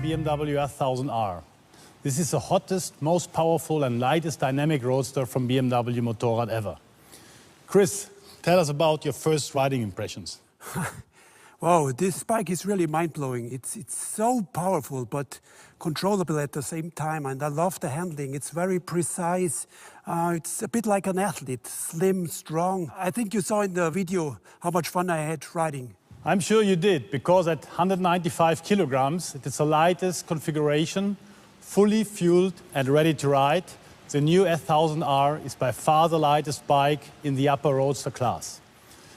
BMW S1000R. This is the hottest, most powerful and lightest dynamic roadster from BMW Motorrad ever. Chris, tell us about your first riding impressions. Wow, this bike is really mind-blowing. It's so powerful, but controllable at the same time. And I love the handling. It's very precise. It's a bit like an athlete, slim, strong. I think you saw in the video how much fun I had riding. I'm sure you did, because at 195 kilograms, it is the lightest configuration, fully fueled and ready to ride. The new S1000R is by far the lightest bike in the upper roadster class.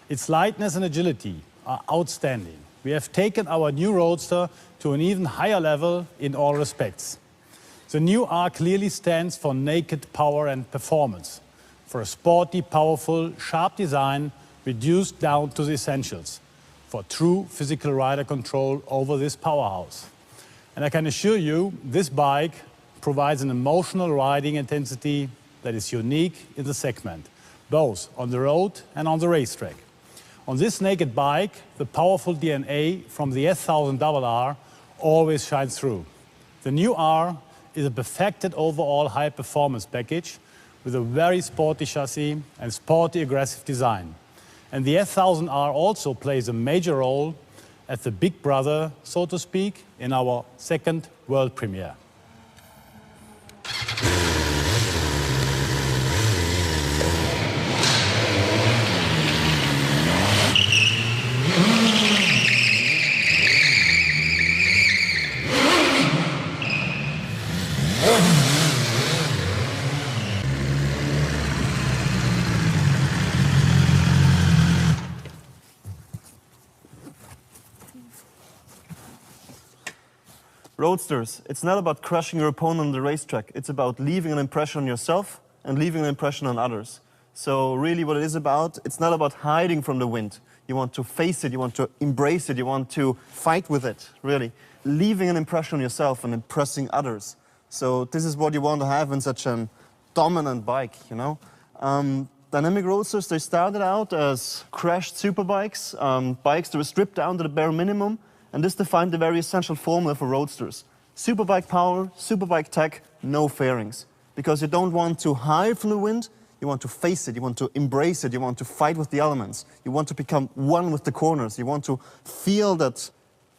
Its lightness and agility are outstanding. We have taken our new roadster to an even higher level in all respects. The new R clearly stands for naked power and performance, for a sporty, powerful, sharp design reduced down to the essentials, for true physical rider control over this powerhouse. And I can assure you, this bike provides an emotional riding intensity that is unique in the segment, both on the road and on the racetrack. On this naked bike, the powerful DNA from the S1000RR always shines through. The new R is a perfected overall high-performance package with a very sporty chassis and sporty aggressive design. And the S1000R also plays a major role as the big brother, so to speak, in our second world premiere. Roadsters, it's not about crushing your opponent on the racetrack. It's about leaving an impression on yourself and leaving an impression on others. So really what it is about, it's not about hiding from the wind. You want to face it, you want to embrace it, you want to fight with it, really. Leaving an impression on yourself and impressing others. So this is what you want to have in such a dominant bike, you know. Dynamic Roadsters, they started out as crashed superbikes, bikes that were stripped down to the bare minimum. And this defined the very essential formula for roadsters. Superbike power, superbike tech, no fairings. Because you don't want to hide from the wind, you want to face it, you want to embrace it, you want to fight with the elements. You want to become one with the corners. You want to feel that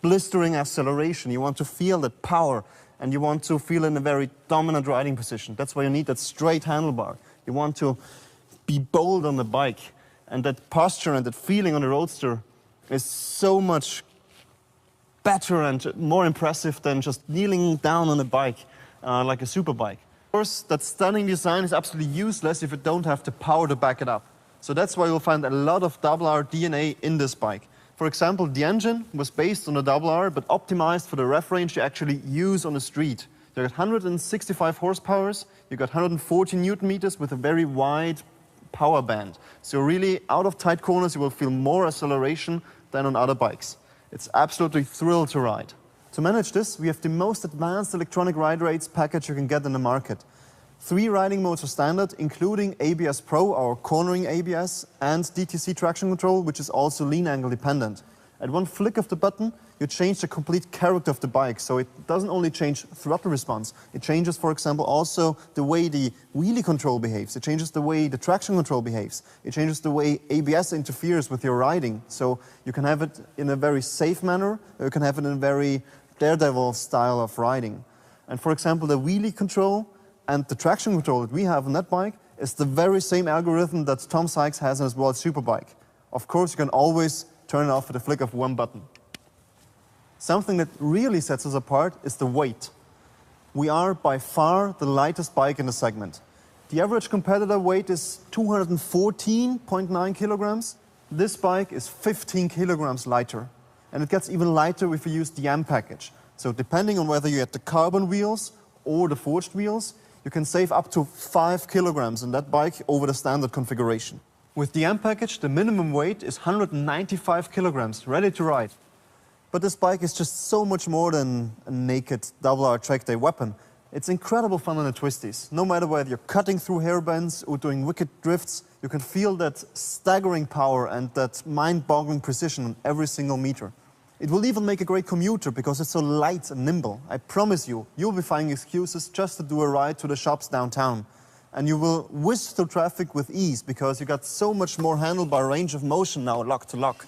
blistering acceleration. You want to feel that power. And you want to feel in a very dominant riding position. That's why you need that straight handlebar. You want to be bold on the bike. And that posture and that feeling on the roadster is so much better and more impressive than just kneeling down on a bike like a superbike. Of course, that stunning design is absolutely useless if you don't have the power to back it up. So that's why you'll find a lot of R DNA in this bike. For example, the engine was based on the R, but optimized for the rev range you actually use on the street. You got 165 horsepower, you got 140 Newton meters with a very wide power band. So really, out of tight corners, you will feel more acceleration than on other bikes. It's absolutely thrilled to ride. To manage this, we have the most advanced electronic ride rates package you can get in the market. 3 riding modes are standard, including ABS Pro, our cornering ABS, and DTC traction control, which is also lean angle dependent. At one flick of the button, you change the complete character of the bike. So it doesn't only change throttle response, it changes, for example, also the way the wheelie control behaves. It changes the way the traction control behaves. It changes the way ABS interferes with your riding. So you can have it in a very safe manner, or you can have it in a very daredevil style of riding. And for example, the wheelie control and the traction control that we have on that bike is the very same algorithm that Tom Sykes has on his World Superbike. Of course, you can always turn it off with a flick of one button. Something that really sets us apart is the weight. We are by far the lightest bike in the segment. The average competitor weight is 214.9 kilograms. This bike is 15 kilograms lighter. And it gets even lighter if you use the M package. So depending on whether you have the carbon wheels or the forged wheels, you can save up to 5 kilograms in that bike over the standard configuration. With the M package, the minimum weight is 195 kilograms, ready to ride. But this bike is just so much more than a naked R track day weapon. It's incredible fun on the twisties. No matter whether you're cutting through hairbends or doing wicked drifts, you can feel that staggering power and that mind-boggling precision on every single meter. It will even make a great commuter because it's so light and nimble. I promise you, you'll be finding excuses just to do a ride to the shops downtown. And you will whiz through traffic with ease because you got so much more handlebar range of motion now lock to lock.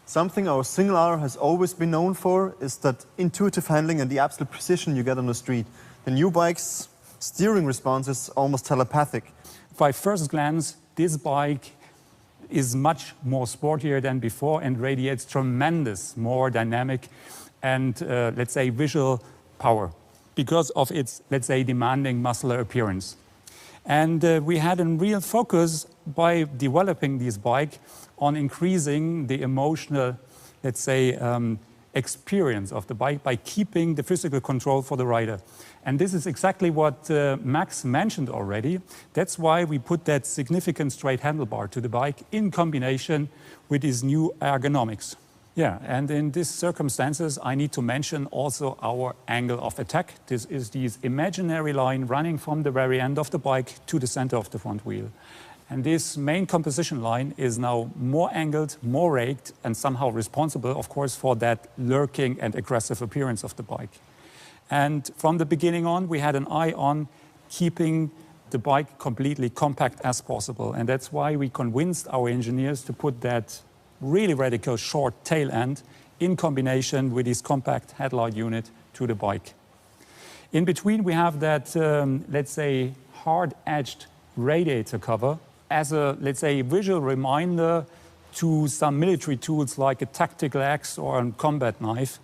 Something our single R has always been known for is that intuitive handling and the absolute precision you get on the street. The new bike's steering response is almost telepathic. By first glance, this bike is much more sportier than before and radiates tremendous more dynamic and, let's say, visual power because of its, let's say, demanding muscular appearance. And we had a real focus by developing this bike on increasing the emotional, let's say, experience of the bike by keeping the physical control for the rider. And this is exactly what Max mentioned already. That's why we put that significant straight handlebar to the bike in combination with these new ergonomics. Yeah, and in these circumstances, I need to mention also our angle of attack. This is this imaginary line running from the very end of the bike to the center of the front wheel. And this main composition line is now more angled, more raked, and somehow responsible, of course, for that lurking and aggressive appearance of the bike. And from the beginning on, we had an eye on keeping the bike completely compact as possible. And that's why we convinced our engineers to put that really radical short tail end in combination with this compact headlight unit to the bike. In between, we have that, let's say, hard-edged radiator cover as a, let's say, visual reminder to some military tools like a tactical axe or a combat knife.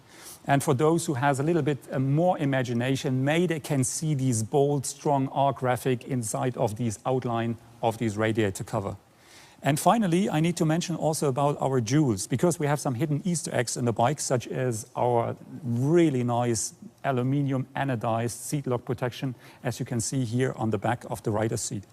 And for those who has a little bit more imagination, maybe they can see these bold, strong R graphic inside of these outline of this radiator cover. And finally, I need to mention also about our jewels, because we have some hidden Easter eggs in the bike, such as our really nice aluminium anodized seat lock protection, as you can see here on the back of the rider's seat.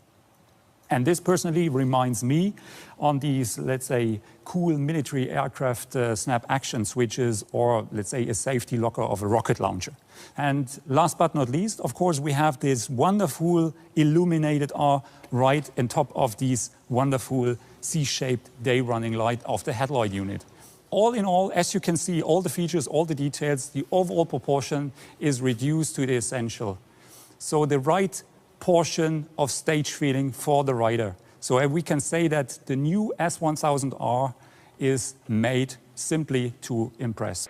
And this personally reminds me on these, let's say, cool military aircraft snap action switches, or let's say a safety locker of a rocket launcher. And last but not least, of course, we have this wonderful illuminated R right on top of these wonderful C-shaped day running light of the headlight unit. All in all, as you can see, all the features, all the details, the overall proportion is reduced to the essential. So the right portion of stage feeling for the rider. So we can say that the new S1000R is made simply to impress.